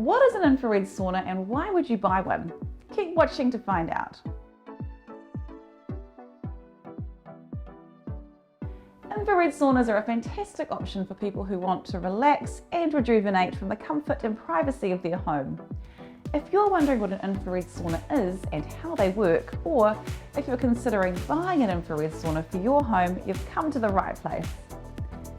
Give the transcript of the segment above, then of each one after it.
What is an infrared sauna and why would you buy one? Keep watching to find out. Infrared saunas are a fantastic option for people who want to relax and rejuvenate from the comfort and privacy of their home. If you're wondering what an infrared sauna is and how they work, or if you're considering buying an infrared sauna for your home, you've come to the right place.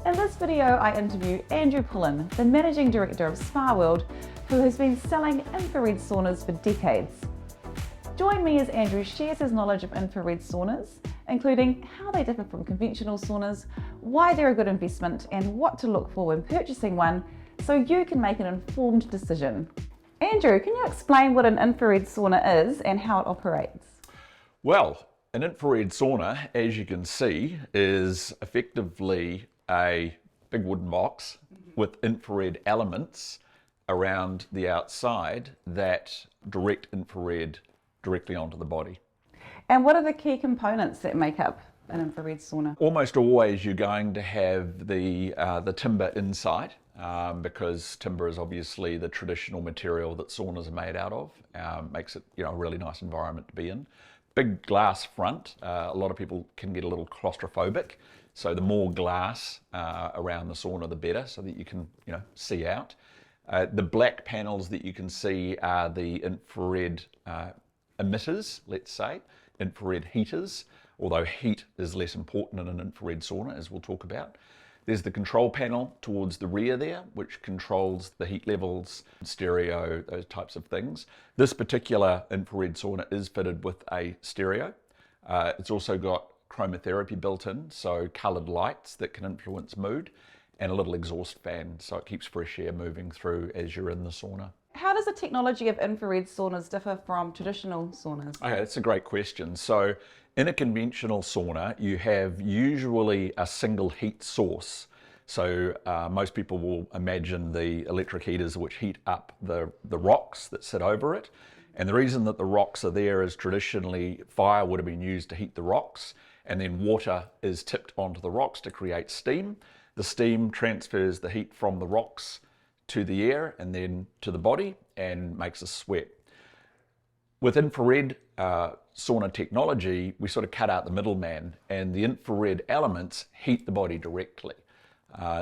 In this video, I interview Andrew Pullen, the Managing Director of Spa World, who has been selling infrared saunas for decades. Join me as Andrew shares his knowledge of infrared saunas, including how they differ from conventional saunas, why they're a good investment, and what to look for when purchasing one so you can make an informed decision. Andrew, can you explain what an infrared sauna is and how it operates? Well, an infrared sauna, as you can see, is effectively a big wooden box with infrared elements around the outside that direct infrared directly onto the body. And what are the key components that make up an infrared sauna? Almost always you're going to have the timber inside, because timber is obviously the traditional material that saunas are made out of. Makes it a really nice environment to be in. Big glass front. A lot of people can get a little claustrophobic, so the more glass around the sauna the better, so that you can see out. The black panels that you can see are the infrared emitters, let's say, infrared heaters, although heat is less important in an infrared sauna, as we'll talk about. There's the control panel towards the rear there, which controls the heat levels, stereo, those types of things. This particular infrared sauna is fitted with a stereo. It's also got chromotherapy built in, so coloured lights that can influence mood, and a little exhaust fan, so it keeps fresh air moving through as you're in the sauna. How does the technology of infrared saunas differ from traditional saunas? Okay, that's a great question. So in a conventional sauna, you have usually a single heat source. So most people will imagine the electric heaters which heat up the rocks that sit over it. And the reason that the rocks are there is traditionally fire would have been used to heat the rocks, and then water is tipped onto the rocks to create steam. The steam transfers the heat from the rocks to the air and then to the body and makes us sweat. With infrared sauna technology, we sort of cut out the middleman, and the infrared elements heat the body directly.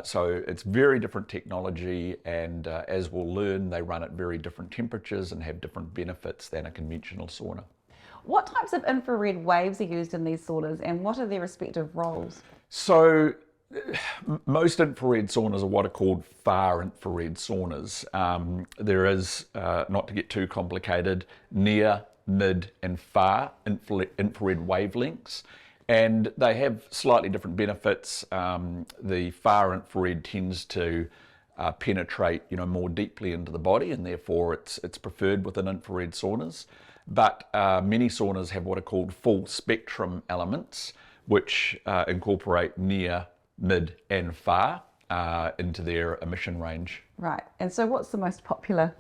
So it's very different technology, and as we'll learn, they run at very different temperatures and have different benefits than a conventional sauna. What types of infrared waves are used in these saunas, and what are their respective roles? So most infrared saunas are what are called far infrared saunas. There is, not to get too complicated, near, mid and far infrared wavelengths, and they have slightly different benefits. The far infrared tends to penetrate more deeply into the body, and therefore it's preferred within infrared saunas. But many saunas have what are called full spectrum elements, which incorporate near, mid and far into their emission range. Right, and so what's the most popular?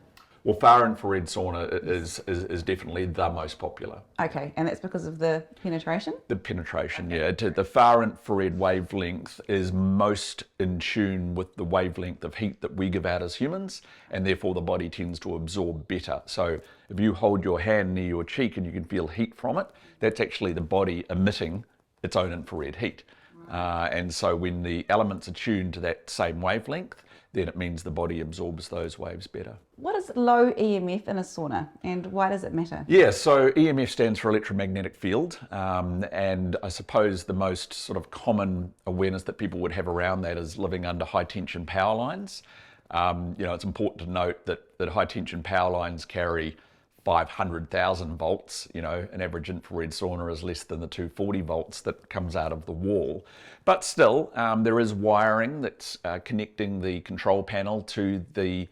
Well, far infrared sauna is definitely the most popular. Okay, and that's because of the penetration? The penetration, okay. Yeah. The far infrared wavelength is most in tune with the wavelength of heat that we give out as humans, and therefore the body tends to absorb better. So if you hold your hand near your cheek and you can feel heat from it, that's actually the body emitting its own infrared heat. And so when the elements are tuned to that same wavelength, then it means the body absorbs those waves better. What is low EMF in a sauna, and why does it matter? Yeah, so EMF stands for electromagnetic field, and I suppose the most sort of common awareness that people would have around that is living under high tension power lines. It's important to note that high tension power lines carry 500,000 volts. An average infrared sauna is less than the 240 volts that comes out of the wall. But still, there is wiring that's connecting the control panel to the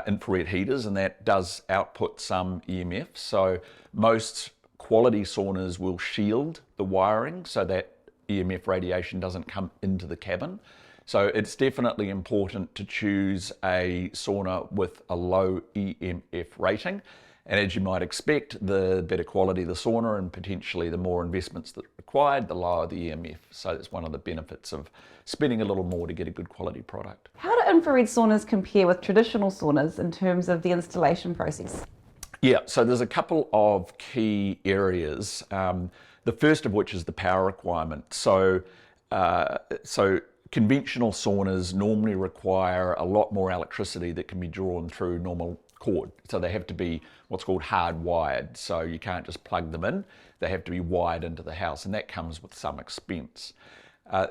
infrared heaters, and that does output some EMF. So most quality saunas will shield the wiring so that EMF radiation doesn't come into the cabin. So it's definitely important to choose a sauna with a low EMF rating. And as you might expect, the better quality the sauna and potentially the more investments that are required, the lower the EMF. So that's one of the benefits of spending a little more to get a good quality product. How do infrared saunas compare with traditional saunas in terms of the installation process? Yeah, so there's a couple of key areas. The first of which is the power requirement. So conventional saunas normally require a lot more electricity that can be drawn through normal cord. So they have to be what's called hardwired. So you can't just plug them in. They have to be wired into the house, and that comes with some expense.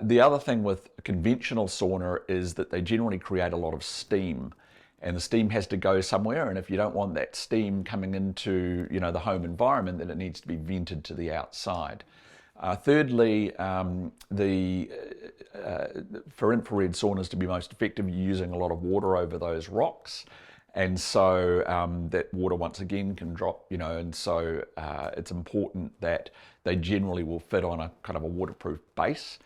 The other thing with a conventional sauna is that they generally create a lot of steam, and the steam has to go somewhere. And if you don't want that steam coming into the home environment, then it needs to be vented to the outside. Thirdly, for infrared saunas to be most effective, you're using a lot of water over those rocks. And so that water once again can drop, and so it's important that they generally will fit on a kind of a waterproof base.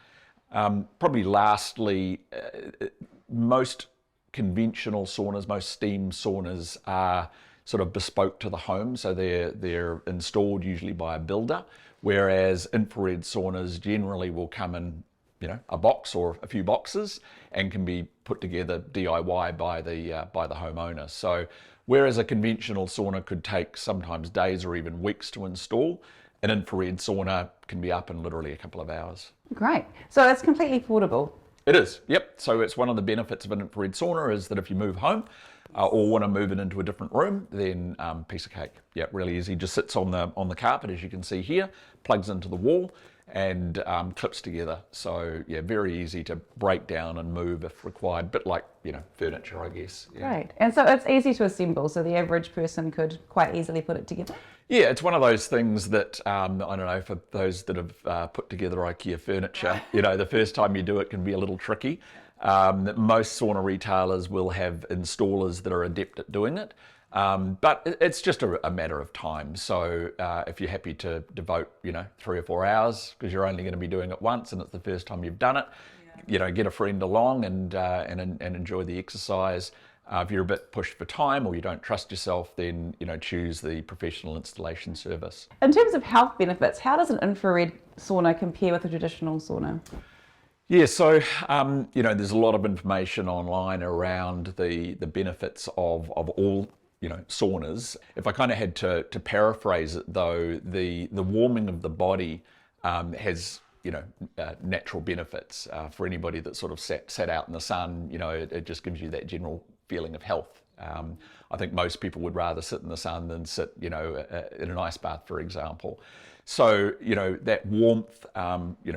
Probably lastly, most conventional saunas, most steam saunas are sort of bespoke to the home, so they're installed usually by a builder, whereas infrared saunas generally will come in a box or a few boxes and can be put together DIY by the homeowner. So whereas a conventional sauna could take sometimes days or even weeks to install, an infrared sauna can be up in literally a couple of hours. Great. So it's completely portable. It is, yep. So it's one of the benefits of an infrared sauna is that if you move home or want to move it into a different room, then piece of cake. Yeah, really easy. Just sits on the carpet, as you can see here, plugs into the wall and clips together. So yeah, very easy to break down and move if required. Bit like furniture, I guess. Yeah. Great. And so it's easy to assemble, so the average person could quite easily put it together. Yeah, it's one of those things that, I don't know, for those that have put together IKEA furniture, the first time you do it can be a little tricky. Most sauna retailers will have installers that are adept at doing it, but it's just a matter of time. So if you're happy to devote, 3 or 4 hours, because you're only going to be doing it once and it's the first time you've done it, get a friend along and enjoy the exercise. If you're a bit pushed for time or you don't trust yourself, then choose the professional installation service. In terms of health benefits, how does an infrared sauna compare with a traditional sauna? Yeah, so there's a lot of information online around the benefits of all saunas. If I kind of had to paraphrase it though, the warming of the body has natural benefits for anybody that sort of sat out in the sun. It just gives you that general feeling of health. I think most people would rather sit in the sun than sit in an ice bath, for example. So that warmth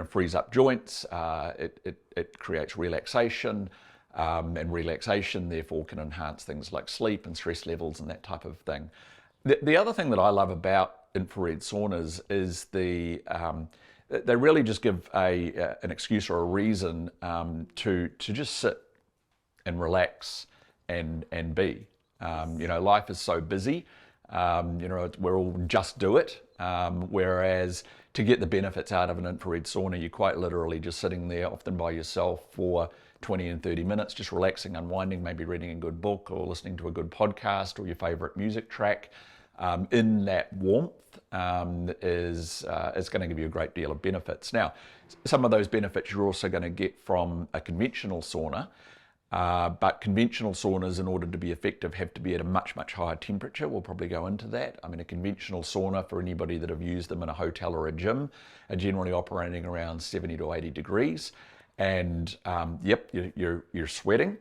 frees up joints. It creates relaxation, and relaxation therefore can enhance things like sleep and stress levels and that type of thing. The other thing that I love about infrared saunas is they really just give an excuse or a reason to just sit and relax and be. Life is so busy. We're all just do it. Whereas to get the benefits out of an infrared sauna, you're quite literally just sitting there, often by yourself, for 20 and 30 minutes, just relaxing, unwinding, maybe reading a good book or listening to a good podcast or your favorite music track. In that warmth is going to give you a great deal of benefits. Now, some of those benefits you're also going to get from a conventional sauna, but conventional saunas, in order to be effective, have to be at a much, much higher temperature. We'll probably go into that. I mean, a conventional sauna, for anybody that have used them in a hotel or a gym, are generally operating around 70 to 80 degrees. And you're sweating,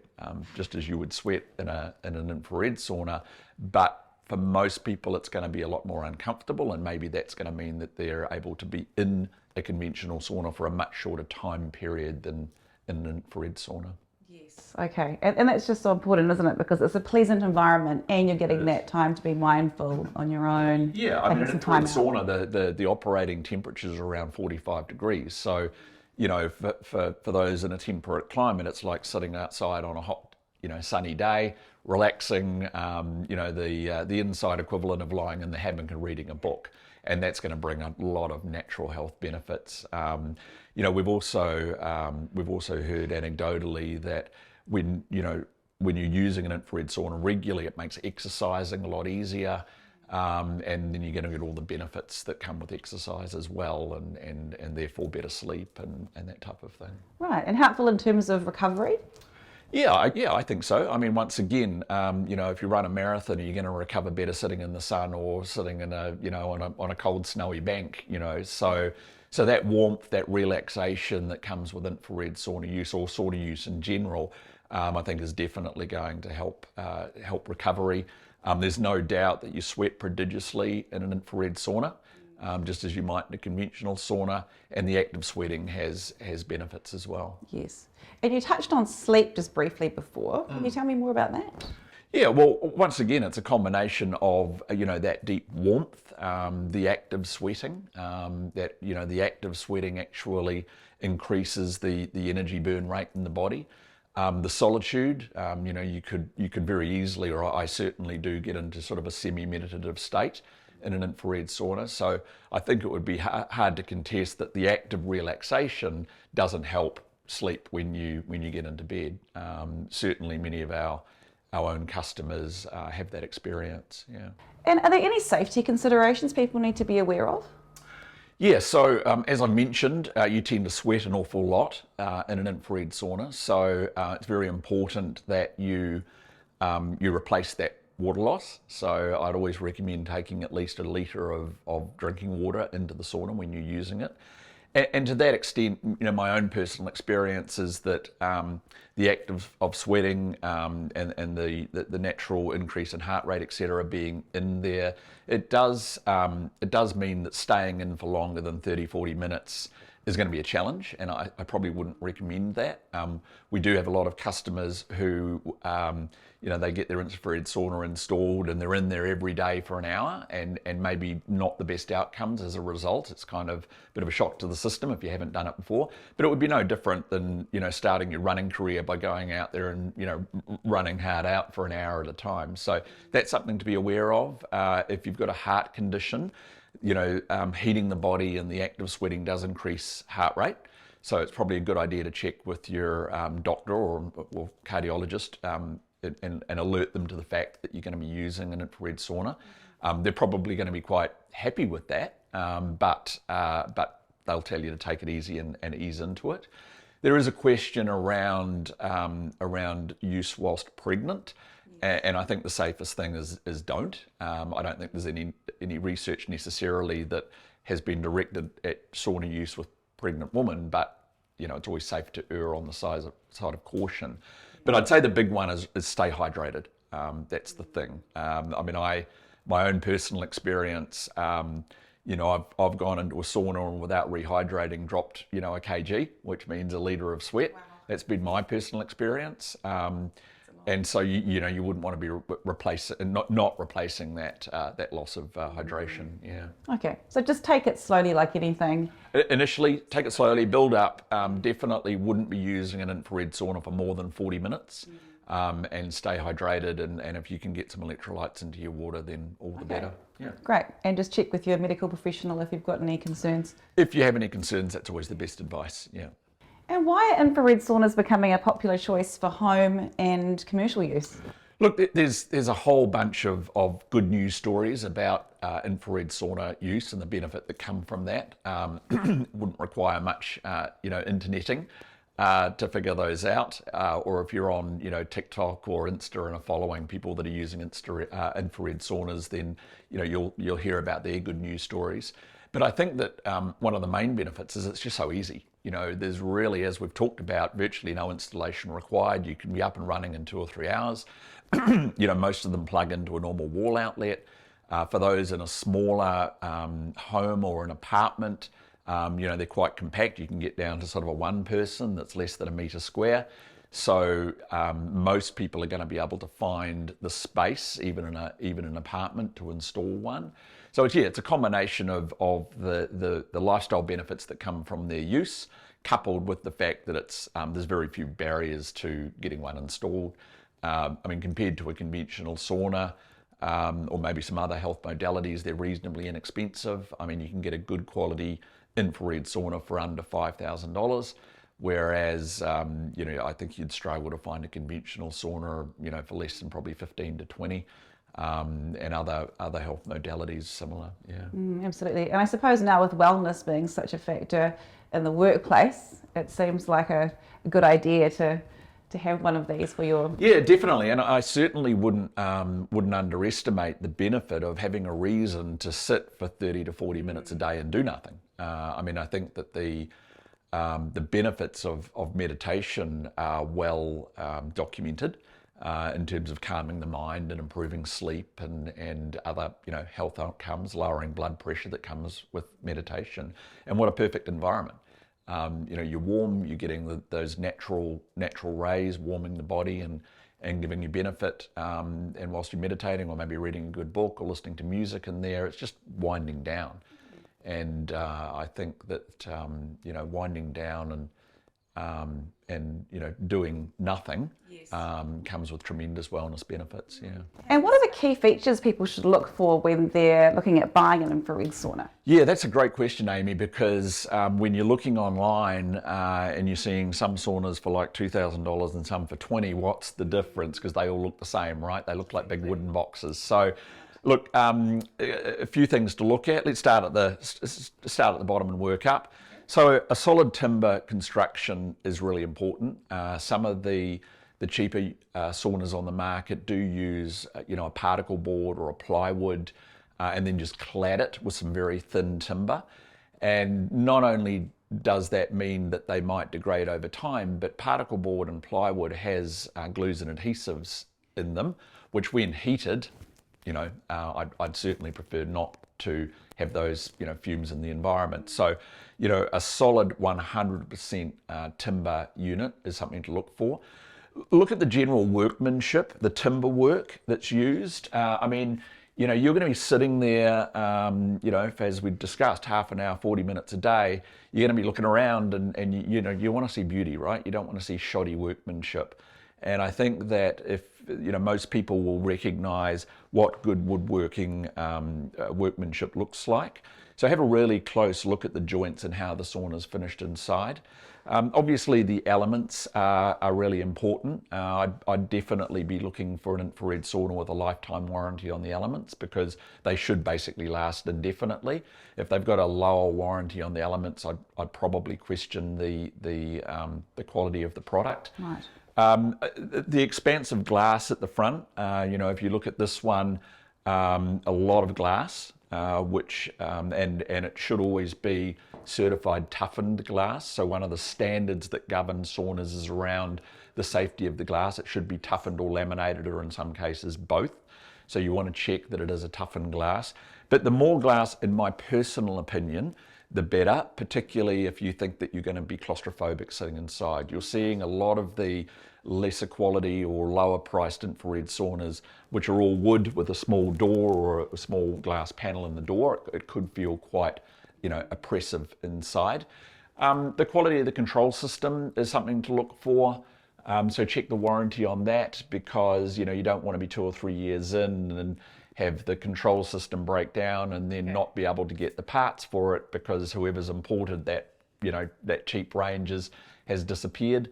just as you would sweat in an infrared sauna, but for most people it's going to be a lot more uncomfortable, and maybe that's going to mean that they're able to be in a conventional sauna for a much shorter time period than in an infrared sauna. Yes. Okay, and that's just so important, isn't it? Because it's a pleasant environment and you're getting that time to be mindful on your own. Yeah, I mean, in an infrared sauna, the operating temperature is around 45 degrees. So, for those in a temperate climate, it's like sitting outside on a hot, sunny day, relaxing, the inside equivalent of lying in the hammock and reading a book. And that's going to bring a lot of natural health benefits. We've also heard anecdotally that when you're using an infrared sauna regularly, it makes exercising a lot easier. and then you're going to get all the benefits that come with exercise as well, and therefore better sleep and that type of thing. Right, and helpful in terms of recovery? Yeah, I think so. I mean, once again, if you run a marathon, you're going to recover better sitting in the sun or sitting in on a cold, snowy bank. So that warmth, that relaxation that comes with infrared sauna use or sauna use in general, I think is definitely going to help recovery. There's no doubt that you sweat prodigiously in an infrared sauna, just as you might in a conventional sauna, and the act of sweating has benefits as well. Yes. And you touched on sleep just briefly before. Can you tell me more about that? Yeah, well, once again, it's a combination of, that deep warmth, the act of sweating, the act of sweating actually increases the energy burn rate in the body. The solitude, you could very easily, or I certainly do, get into sort of a semi-meditative state in an infrared sauna. So I think it would be hard to contest that the act of relaxation doesn't help sleep when you get into bed. Certainly many of our own customers have that experience. Yeah. And are there any safety considerations people need to be aware of? Yeah, so as I mentioned, you tend to sweat an awful lot in an infrared sauna, so it's very important that you replace that water loss. So I'd always recommend taking at least 1 litre of drinking water into the sauna when you're using it. And to that extent, my own personal experience is that the act of sweating and the natural increase in heart rate, etc., being in there, it does mean that staying in for longer than 30-40 minutes is going to be a challenge, and I probably wouldn't recommend that. We do have a lot of customers who, they get their infrared sauna installed and they're in there every day for an hour, and maybe not the best outcomes as a result. It's kind of a bit of a shock to the system if you haven't done it before. But it would be no different than, starting your running career by going out there and, running hard out for an hour at a time. So that's something to be aware of. If you've got a heart condition, heating the body and the act of sweating does increase heart rate. So it's probably a good idea to check with your doctor or cardiologist and alert them to the fact that you're going to be using an infrared sauna. They're probably going to be quite happy with that, but they'll tell you to take it easy and ease into it. There is a question around use whilst pregnant. And I think the safest thing is don't. I don't think there's any research necessarily that has been directed at sauna use with pregnant women, but it's always safe to err on the side of caution. But I'd say the big one is stay hydrated. That's the thing. My own personal experience, I've gone into a sauna and without rehydrating dropped a kg, which means 1 litre of sweat. Wow. That's been my personal experience. And so you wouldn't want to be not replacing that loss of hydration. Yeah. Okay, so just take it slowly, like anything. Initially, take it slowly, build up. Definitely wouldn't be using an infrared sauna for more than 40 minutes, and stay hydrated. And if you can get some electrolytes into your water, then all the better. Yeah. Great, and just check with your medical professional if you've got any concerns. If you have any concerns, that's always the best advice. Yeah. And why are infrared saunas becoming a popular choice for home and commercial use? Look, there's a whole bunch of good news stories about infrared sauna use and the benefit that come from that. Wouldn't require much, interneting to figure those out. Or if you're on, TikTok or Insta and are following people that are using infrared saunas, then you'll hear about their good news stories. But I think that one of the main benefits is it's just so easy. There's really, as we've talked about, virtually no installation required. You can be up and running in 2 or 3 hours. Most of them plug into a normal wall outlet. For those in a smaller home or an apartment, they're quite compact. You can get down to sort of a one person that's less than 1 metre square. So most people are going to be able to find the space, even in an apartment, to install one. So it's a combination of the lifestyle benefits that come from their use, coupled with the fact that there's very few barriers to getting one installed. Compared to a conventional sauna or maybe some other health modalities, they're reasonably inexpensive. You can get a good quality infrared sauna for under $5,000. Whereas, I think you'd struggle to find a conventional sauna, for less than probably 15 to 20. and other health modalities similar. Yeah. Absolutely. And I suppose now with wellness being such a factor in the workplace, it seems like a good idea to have one of these for your... Yeah, definitely. And I certainly wouldn't underestimate the benefit of having a reason to sit for 30 to 40 minutes a day and do nothing. I mean, I think that the benefits of meditation are well documented in terms of calming the mind and improving sleep and other health outcomes, lowering blood pressure that comes with meditation. And what a perfect environment. You're warm, you're getting those natural rays warming the body and giving you benefit. And whilst you're meditating or maybe reading a good book or listening to music in there, it's just winding down. And I think that winding down and doing nothing comes with tremendous wellness benefits. Yeah. And what are the key features people should look for when they're looking at buying an infrared sauna? Yeah, that's a great question, Amy, because when you're looking online and you're seeing some saunas for like $2,000 and some for $20,000, what's the difference? Because they all look the same, right? They look like big wooden boxes. So, look, a few things to look at. Let's start at the bottom and work up. So a solid timber construction is really important. Some of the cheaper saunas on the market do use a particle board or a plywood and then just clad it with some very thin timber. And not only does that mean that they might degrade over time, but particle board and plywood has glues and adhesives in them, which when heated, I'd certainly prefer not to have those, fumes in the environment. So, a solid 100% timber unit is something to look for. Look at the general workmanship, the timber work that's used. You're going to be sitting there, as we discussed, half an hour, 40 minutes a day. You're going to be looking around and you want to see beauty, right? You don't want to see shoddy workmanship. And I think that if, most people will recognize what good woodworking workmanship looks like. So have a really close look at the joints and how the sauna is finished inside. Obviously the elements are really important. I'd definitely be looking for an infrared sauna with a lifetime warranty on the elements because they should basically last indefinitely. If they've got a lower warranty on the elements, I'd probably question the quality of the product. Right. The expanse of glass at the front, if you look at this one, a lot of glass, which and it should always be certified toughened glass. So one of the standards that govern saunas is around the safety of the glass. It should be toughened or laminated, or in some cases both. So you want to check that it is a toughened glass. But the more glass, in my personal opinion, the better, particularly if you think that you're going to be claustrophobic sitting inside. You're seeing a lot of the lesser quality or lower priced infrared saunas, which are all wood with a small door or a small glass panel in the door. It could feel quite, oppressive inside. The quality of the control system is something to look for. So check the warranty on that because, you don't want to be 2 or 3 years in and have the control system break down and then not be able to get the parts for it because whoever's imported that, that cheap range has disappeared.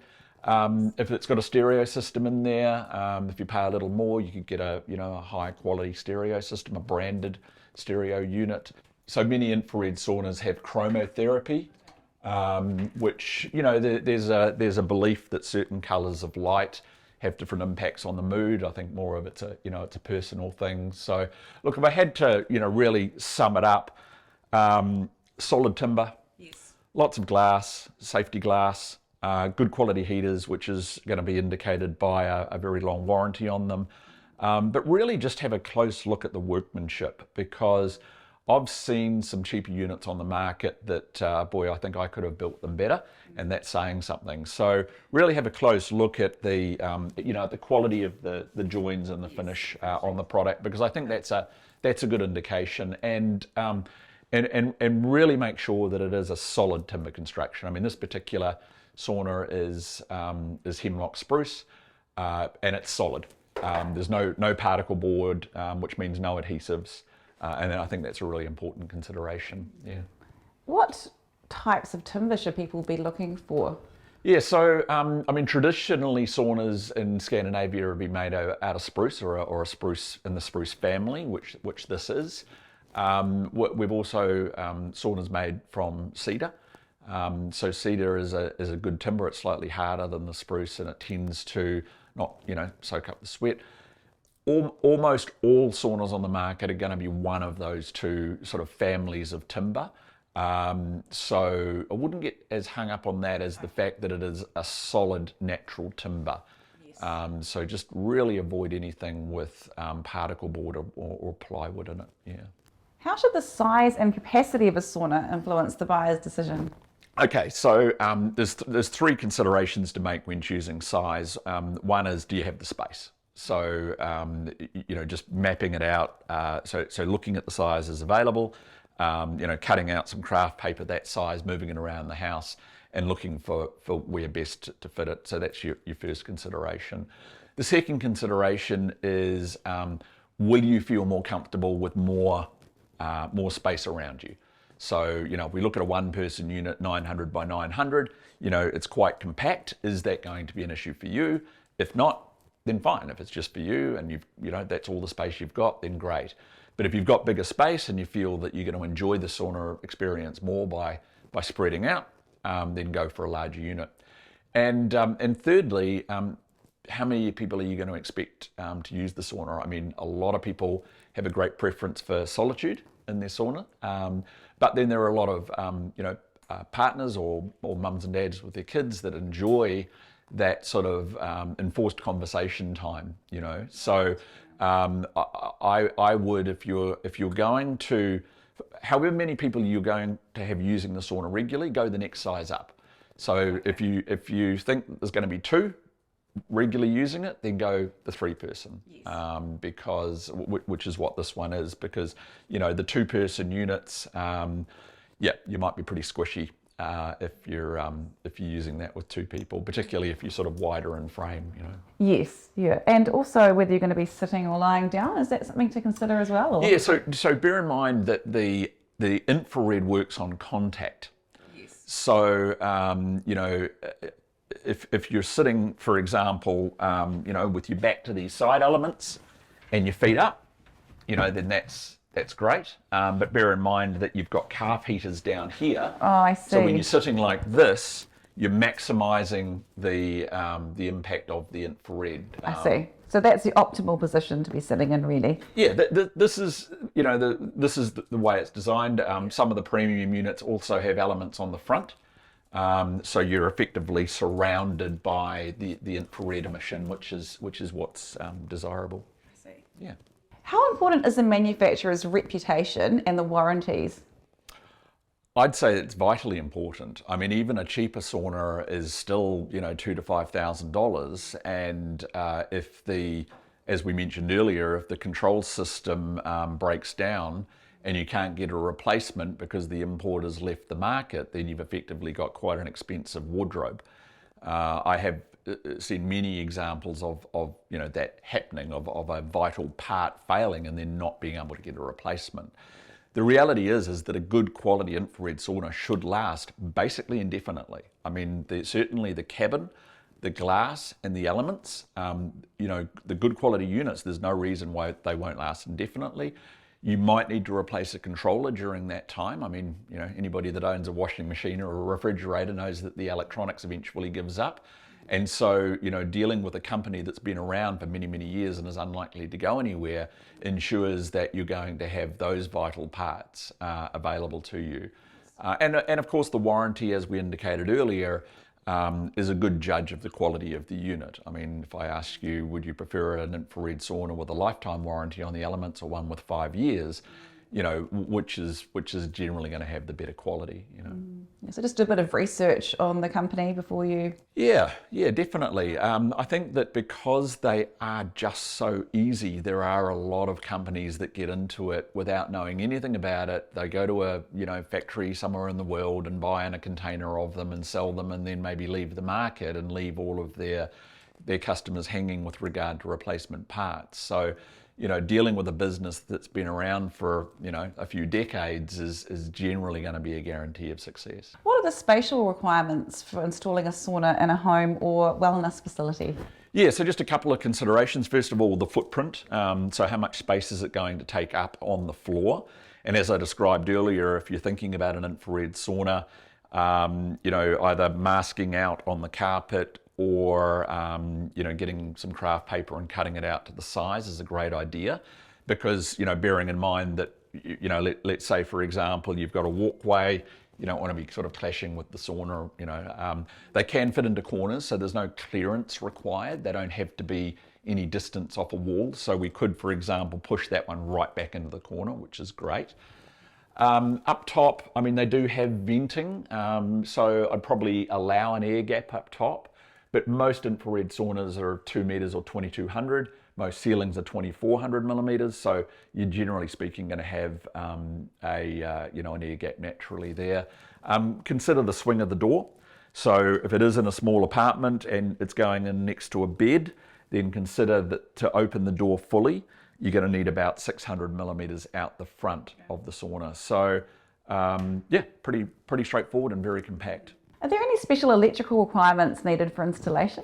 If it's got a stereo system in there, if you pay a little more, you could get a high quality stereo system, a branded stereo unit. So many infrared saunas have chromotherapy, which, there's a belief that certain colors of light have different impacts on the mood. I think more of it's a personal thing. So look, if I had to, really sum it up, solid timber, yes, lots of glass, safety glass, good quality heaters, which is going to be indicated by a very long warranty on them. But really just have a close look at the workmanship because I've seen some cheaper units on the market that, I think I could have built them better, and that's saying something. So really have a close look at the, the quality of the joins and the finish on the product because I think that's a good indication. And really make sure that it is a solid timber construction. I mean, this particular sauna is hemlock spruce, and it's solid. There's no particle board, which means no adhesives, and I think that's a really important consideration. Yeah. What types of timber should people be looking for Yeah, so I mean, traditionally saunas in Scandinavia have been made out of spruce or a spruce in the spruce family, which this is. We've also saunas made from cedar. So cedar is a good timber. It's slightly harder than the spruce, and it tends to not soak up the sweat. Almost all saunas on the market are going to be one of those two sort of families of timber. So I wouldn't get as hung up on that as the fact that it is a solid natural timber. Yes. So just really avoid anything with particle board or plywood in it. Yeah. How should the size and capacity of a sauna influence the buyer's decision? Okay, so there's three considerations to make when choosing size. One is, do you have the space? So, just mapping it out. So looking at the sizes available, cutting out some craft paper that size, moving it around the house and looking for where best to fit it. So that's your first consideration. The second consideration is, will you feel more comfortable with more space around you? So, if we look at a one-person unit, 900 by 900, it's quite compact. Is that going to be an issue for you? If not, then fine. If it's just for you and that's all the space you've got, then great. But if you've got bigger space and you feel that you're going to enjoy the sauna experience more by spreading out, then go for a larger unit. And thirdly, how many people are you going to expect to use the sauna? I mean, a lot of people have a great preference for solitude in their sauna, but then there are a lot of partners or mums and dads with their kids that enjoy that sort of enforced conversation time, So I would, if you're going to, however many people you're going to have using the sauna regularly, go the next size up. So if you think there's going to be two regularly using it, then go the 3-person. Yes. Because which is what this one is, because the 2-person units, you might be pretty squishy. If you're using that with 2 people, particularly if you're sort of wider in frame, Yes, yeah, and also whether you're going to be sitting or lying down, is that something to consider as well? Or? Yeah, so bear in mind that the infrared works on contact. Yes. So if you're sitting, for example, with your back to these side elements and your feet up, then that's great. But bear in mind that you've got calf heaters down here. Oh, I see. So when you're sitting like this, you're maximising the impact of the infrared. I see. So that's the optimal position to be sitting in, really. Yeah, this is this is the way it's designed. Some of the premium units also have elements on the front. So you're effectively surrounded by the infrared emission, which is what's desirable. I see. Yeah. How important is the manufacturer's reputation and the warranties? I'd say it's vitally important. I mean, even a cheaper sauna is still, $2,000 to $5,000, and as we mentioned earlier, if the control system breaks down and you can't get a replacement because the importer's left the market, then you've effectively got quite an expensive wardrobe. I have seen many examples of that happening, of a vital part failing and then not being able to get a replacement. The reality is that a good quality infrared sauna should last basically indefinitely. I mean, certainly the cabin, the glass and the elements, the good quality units, there's no reason why they won't last indefinitely. You might need to replace a controller during that time. I mean, anybody that owns a washing machine or a refrigerator knows that the electronics eventually gives up. And so, dealing with a company that's been around for many, many years and is unlikely to go anywhere ensures that you're going to have those vital parts available to you. And of course, the warranty, as we indicated earlier, is a good judge of the quality of the unit. I mean, if I ask you, would you prefer an infrared sauna with a lifetime warranty on the elements or one with 5 years? Which is generally going to have the better quality, So just do a bit of research on the company before you... Yeah, definitely. I think that because they are just so easy, there are a lot of companies that get into it without knowing anything about it. They go to a factory somewhere in the world and buy in a container of them and sell them, and then maybe leave the market and leave all of their customers hanging with regard to replacement parts. So, dealing with a business that's been around for, a few decades is generally going to be a guarantee of success. What are the spatial requirements for installing a sauna in a home or wellness facility? Yeah, so just a couple of considerations. First of all, the footprint. So how much space is it going to take up on the floor? And as I described earlier, if you're thinking about an infrared sauna, either masking out on the carpet or, getting some craft paper and cutting it out to the size is a great idea, because, bearing in mind that, let's say, for example, you've got a walkway, you don't want to be sort of clashing with the sauna, they can fit into corners, so there's no clearance required. They don't have to be any distance off a wall. So we could, for example, push that one right back into the corner, which is great. Up top, they do have venting, so I'd probably allow an air gap up top, but most infrared saunas are 2 meters or 2200. Most ceilings are 2400 millimeters, so you're generally speaking going to have an air gap naturally there. Consider the swing of the door. So if it is in a small apartment and it's going in next to a bed, then consider that to open the door fully, you're going to need about 600 millimeters out the front of the sauna. So pretty straightforward and very compact. Are there any special electrical requirements needed for installation?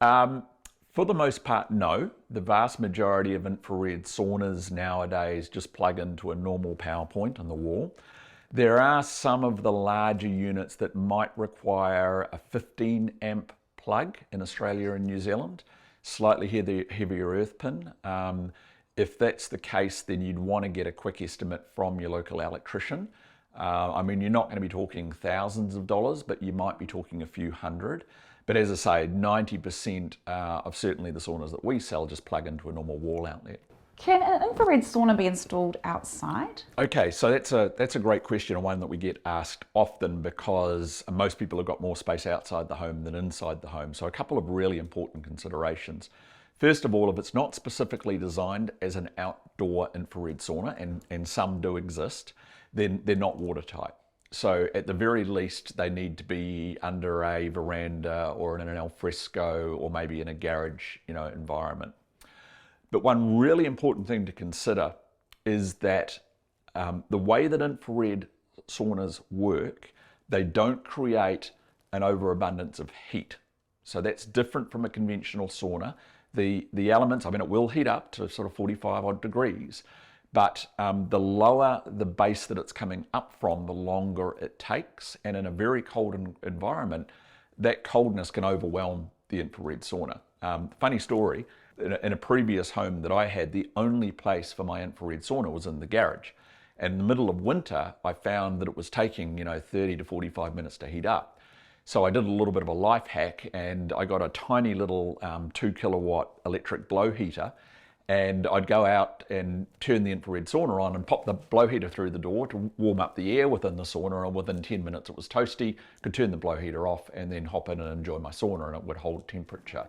For the most part, no. The vast majority of infrared saunas nowadays just plug into a normal power point on the wall. There are some of the larger units that might require a 15 amp plug in Australia and New Zealand, slightly heavier earth pin. If that's the case, then you'd want to get a quick estimate from your local electrician. You're not going to be talking thousands of dollars, but you might be talking a few hundred. But as I say, 90% of certainly the saunas that we sell just plug into a normal wall outlet. Can an infrared sauna be installed outside? Okay, so that's a great question, and one that we get asked often, because most people have got more space outside the home than inside the home. So a couple of really important considerations. First of all, if it's not specifically designed as an outdoor infrared sauna, and some do exist, then they're not watertight. So at the very least, they need to be under a veranda or in an al fresco or maybe in a garage, environment. But one really important thing to consider is that the way that infrared saunas work, they don't create an overabundance of heat. So that's different from a conventional sauna. The elements, it will heat up to sort of 45 odd degrees, but the lower the base that it's coming up from, the longer it takes. And in a very cold environment, that coldness can overwhelm the infrared sauna. Funny story, in a previous home that I had, the only place for my infrared sauna was in the garage. And in the middle of winter, I found that it was taking, 30 to 45 minutes to heat up. So I did a little bit of a life hack, and I got a tiny little 2 kilowatt electric blow heater, and I'd go out and turn the infrared sauna on and pop the blow heater through the door to warm up the air within the sauna, and within 10 minutes it was toasty, could turn the blow heater off and then hop in and enjoy my sauna, and it would hold temperature.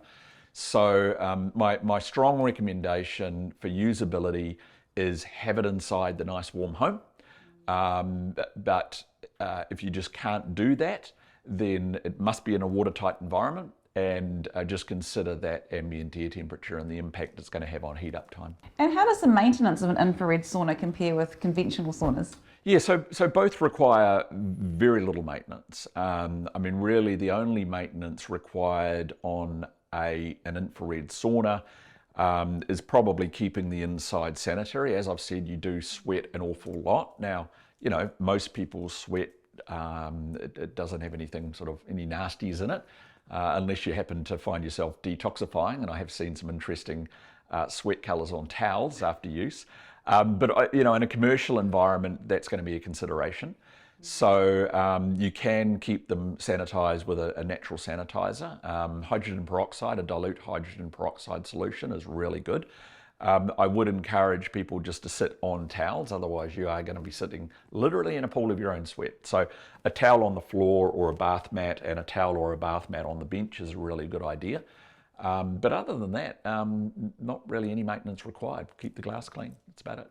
So my strong recommendation for usability is have it inside the nice warm home. But if you just can't do that, then it must be in a watertight environment, and just consider that ambient air temperature and the impact it's going to have on heat up time. And how does the maintenance of an infrared sauna compare with conventional saunas? Yeah, so both require very little maintenance. Really the only maintenance required on an infrared sauna is probably keeping the inside sanitary. As I've said, you do sweat an awful lot. Now, most people sweat. It doesn't have any nasties in it, unless you happen to find yourself detoxifying, and I have seen some interesting sweat colours on towels after use. But in a commercial environment, that's going to be a consideration. So you can keep them sanitized with a natural sanitizer. Hydrogen peroxide, a dilute hydrogen peroxide solution, is really good. I would encourage people just to sit on towels, otherwise you are going to be sitting literally in a pool of your own sweat. So a towel on the floor or a bath mat, and a towel or a bath mat on the bench is a really good idea. But other than that, not really any maintenance required. Keep the glass clean, that's about it.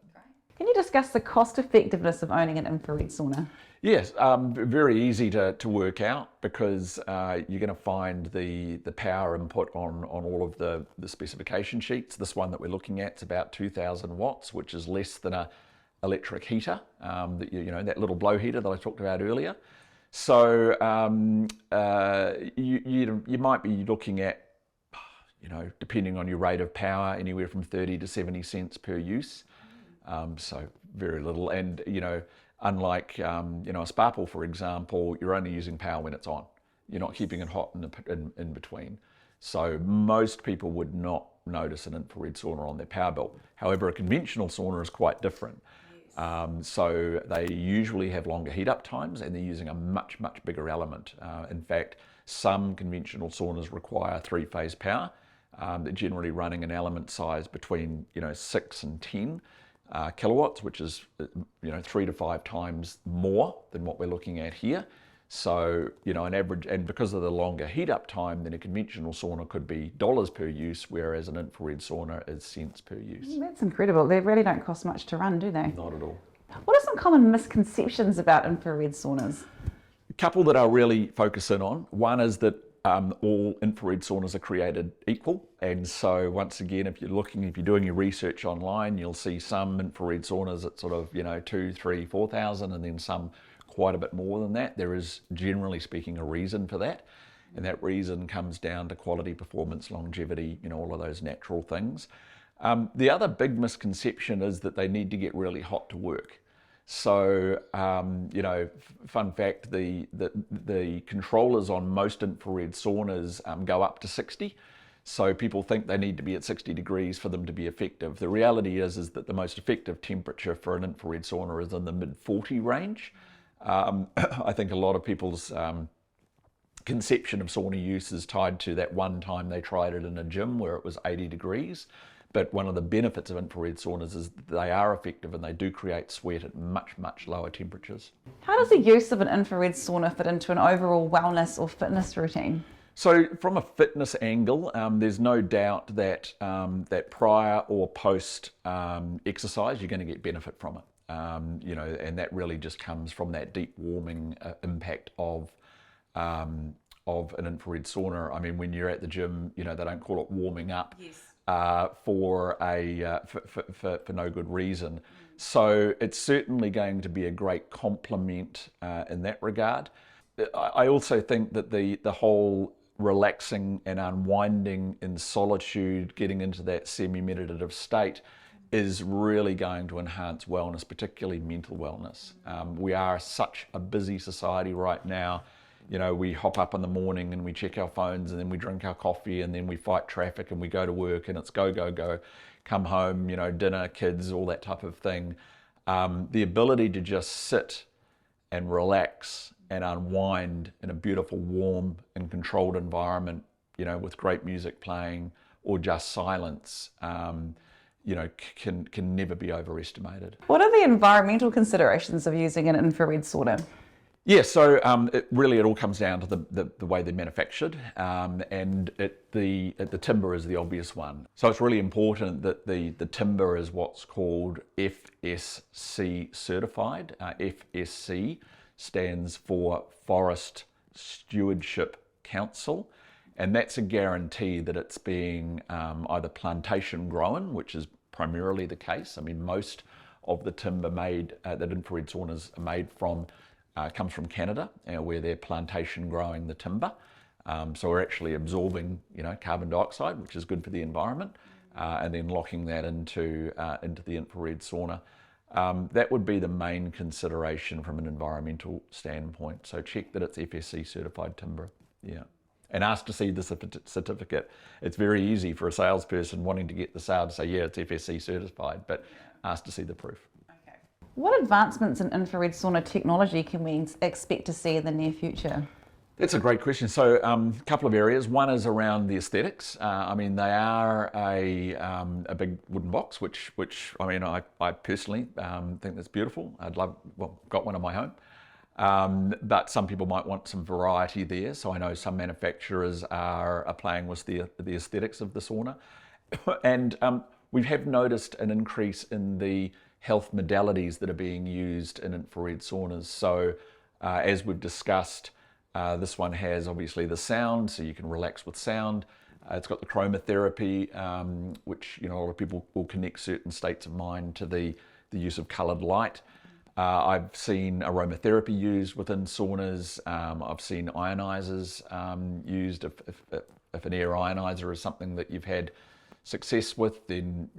Can you discuss the cost effectiveness of owning an infrared sauna? Yes, very easy to work out because you're going to find the power input on all of the specification sheets. This one that we're looking at is about 2,000 watts, which is less than a electric heater, that little blow heater that I talked about earlier. So you might be looking at, depending on your rate of power, anywhere from 30 to 70 cents per use. So very little, and unlike a Spatial, for example, you're only using power when it's on. You're not keeping it hot in between. So most people would not notice an infrared sauna on their power bill. However, a conventional sauna is quite different. So they usually have longer heat up times, and they're using a much bigger element. In fact, some conventional saunas require 3-phase power. They're generally running an element size between 6 and 10 kilowatts, which is 3 to 5 times more than what we're looking at here. So an average, and because of the longer heat up time, then a conventional sauna could be dollars per use, whereas an infrared sauna is cents per use. That's incredible. They really don't cost much to run, do they? Not at all. What are some common misconceptions about infrared saunas? A couple that I'll really focus in on. One is that all infrared saunas are created equal, and so once again, if you're doing your research online, you'll see some infrared saunas at sort of 2, 3, 4,000, and then some quite a bit more than that. There is, generally speaking, a reason for that, and that reason comes down to quality, performance, longevity, all of those natural things. The other big misconception is that they need to get really hot to work. So, fun fact, the controllers on most infrared saunas go up to 60. So people think they need to be at 60 degrees for them to be effective. The reality is that the most effective temperature for an infrared sauna is in the mid-40 range. I think a lot of people's conception of sauna use is tied to that one time they tried it in a gym where it was 80 degrees. But one of the benefits of infrared saunas is that they are effective and they do create sweat at much lower temperatures. How does the use of an infrared sauna fit into an overall wellness or fitness routine? So from a fitness angle, there's no doubt that that prior or post exercise, you're going to get benefit from it. And that really just comes from that deep warming impact of an infrared sauna. I mean, when you're at the gym, they don't call it warming up. Yes. For no good reason. So it's certainly going to be a great complement in that regard. I also think that the whole relaxing and unwinding in solitude, getting into that semi-meditative state, is really going to enhance wellness, particularly mental wellness. We are such a busy society right now. We hop up in the morning and we check our phones and then we drink our coffee and then we fight traffic and we go to work and it's go, come home, dinner, kids, all that type of thing. The ability to just sit and relax and unwind in a beautiful, warm and controlled environment, with great music playing or just silence, can never be overestimated. What are the environmental considerations of using an infrared sauna? Yeah, so it all comes down to the way they're manufactured, and the timber is the obvious one. So it's really important that the timber is what's called FSC certified. FSC stands for Forest Stewardship Council, and that's a guarantee that it's being either plantation grown, which is primarily the case. I mean, most of the timber made that infrared saunas are made from comes from Canada, where they're plantation growing the timber. So we're actually absorbing, carbon dioxide, which is good for the environment, and then locking that into the infrared sauna. That would be the main consideration from an environmental standpoint. So check that it's FSC certified timber. Yeah. And ask to see the certificate. It's very easy for a salesperson wanting to get the sale to say, yeah, it's FSC certified, but ask to see the proof. What advancements in infrared sauna technology can we expect to see in the near future? That's a great question. So a couple of areas. One is around the aesthetics. I mean, they are a big wooden box, which I personally think that's beautiful. Got one in my home. But some people might want some variety there. So I know some manufacturers are playing with the aesthetics of the sauna. And We have noticed an increase in the health modalities that are being used in infrared saunas. So as we've discussed, this one has obviously the sound, so you can relax with sound. It's got the chromotherapy, which a lot of people will connect certain states of mind to the use of coloured light. I've seen aromatherapy used within saunas. I've seen ionizers used. If an air ionizer is something that you've had success with, then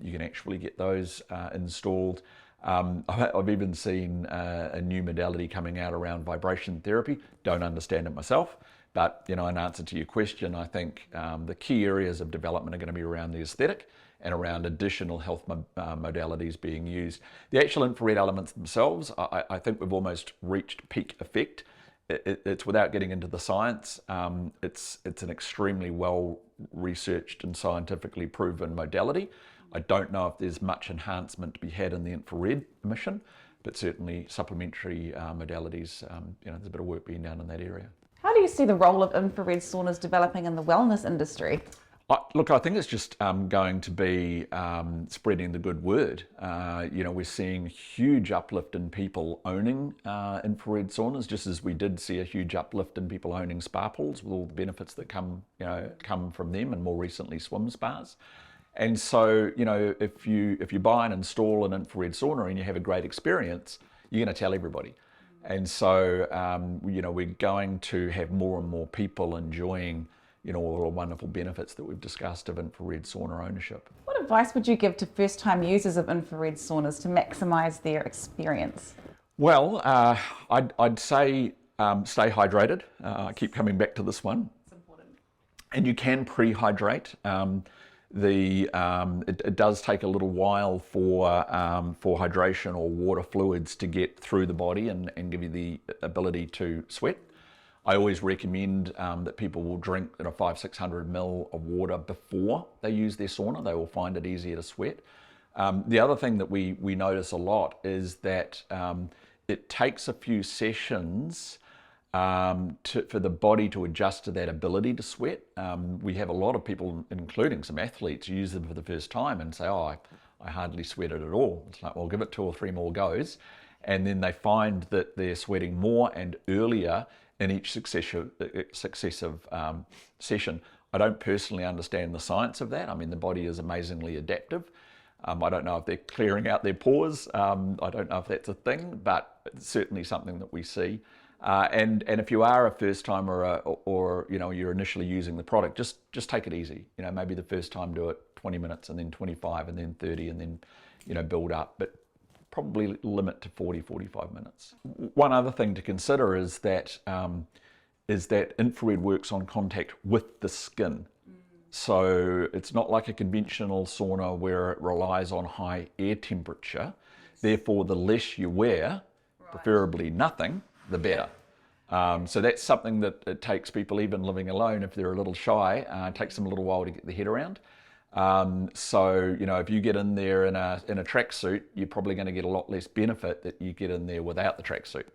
you can actually get those installed. I've even seen a new modality coming out around vibration therapy. Don't understand it myself, but in answer to your question, I think the key areas of development are going to be around the aesthetic and around additional health modalities being used. The actual infrared elements themselves, I think we've almost reached peak effect. It's without getting into the science. It's an extremely well researched and scientifically proven modality. I don't know if there's much enhancement to be had in the infrared emission, but certainly supplementary modalities, there's a bit of work being done in that area. How do you see the role of infrared saunas developing in the wellness industry? Look, I think it's just going to be spreading the good word. We're seeing huge uplift in people owning infrared saunas, just as we did see a huge uplift in people owning spa pools with all the benefits that come from them, and more recently swim spas. And so, if you buy and install an infrared sauna and you have a great experience, you're going to tell everybody. And so, we're going to have more and more people enjoying all the wonderful benefits that we've discussed of infrared sauna ownership. What advice would you give to first-time users of infrared saunas to maximise their experience? Well, I'd say stay hydrated. I keep coming back to this one. It's important. And you can pre-hydrate. It does take a little while for hydration or water fluids to get through the body and give you the ability to sweat. I always recommend that people will drink 500-600 ml of water before they use their sauna. They will find it easier to sweat. The other thing that we notice a lot is that it takes a few sessions for the body to adjust to that ability to sweat. We have a lot of people, including some athletes, use them for the first time and say, I hardly sweated at all. It's like, well, give it 2 or 3 more goes. And then they find that they're sweating more and earlier in each successive session. I don't personally understand the science of that. I mean, the body is amazingly adaptive. I don't know if they're clearing out their pores. I don't know if that's a thing, but it's certainly something that we see. And if you are a first timer or you're initially using the product, just take it easy. Maybe the first time do it 20 minutes and then 25 and then 30 and then build up. But probably limit to 40-45 minutes. One other thing to consider is that infrared works on contact with the skin. So it's not like a conventional sauna where it relies on high air temperature. Therefore, the less you wear, preferably nothing, the better. So that's something that it takes people, even living alone, if they're a little shy, it takes them a little while to get their head around. So, if you get in there in a tracksuit, you're probably going to get a lot less benefit that you get in there without the tracksuit.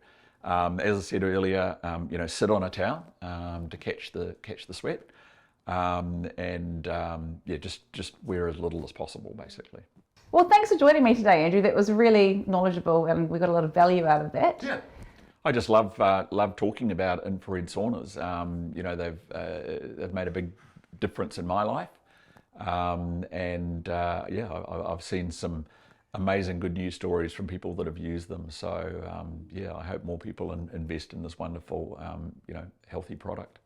As I said earlier, sit on a towel to catch the sweat, just wear as little as possible, basically. Well, thanks for joining me today, Andrew. That was really knowledgeable, and we got a lot of value out of that. Yeah. I just love talking about infrared saunas. They've made a big difference in my life. I've seen some amazing good news stories from people that have used them. So I hope more people invest in this wonderful, healthy product.